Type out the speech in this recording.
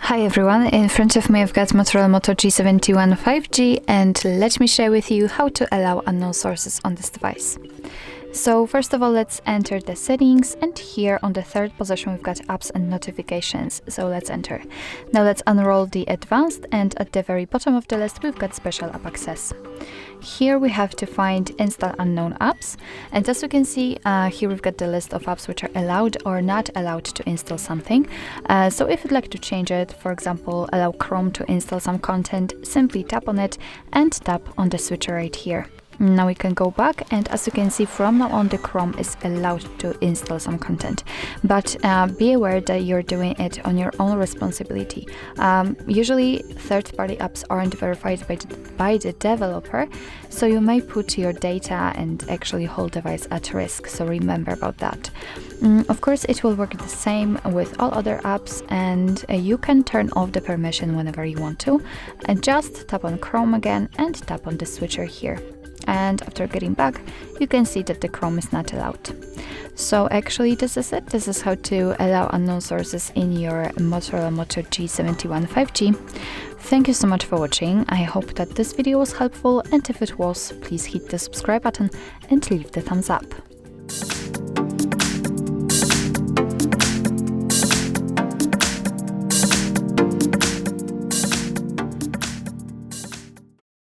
Hi everyone, in front of me I've got Motorola Moto G71 5G, and let me share with you how to allow unknown sources on this device. So first of all, let's enter the settings, and here on the third position we've got apps and notifications, so let's enter. Now let's unroll the advanced, and at the very bottom of the list we've got special app access. Here we have to find install unknown apps, and as you can see here we've got the list of apps which are allowed or not allowed to install something. So if you'd like to change it, for example allow Chrome to install some content, simply tap on it and tap on the switcher right here. Now we can go back, and as you can see, from now on the Chrome is allowed to install some content, but be aware that you're doing it on your own responsibility. Usually third-party apps aren't verified by the developer, so you may put your data and actually whole device at risk, so remember about that. Of course it will work the same with all other apps, and you can turn off the permission whenever you want to, and just tap on Chrome again and tap on the switcher here. And after getting back, you can see that the Chrome is not allowed. So actually this is it. This is how to allow unknown sources in your Motorola Moto G71 5G. Thank you so much for watching. I hope that this video was helpful, and if it was, please hit the subscribe button and leave the thumbs up.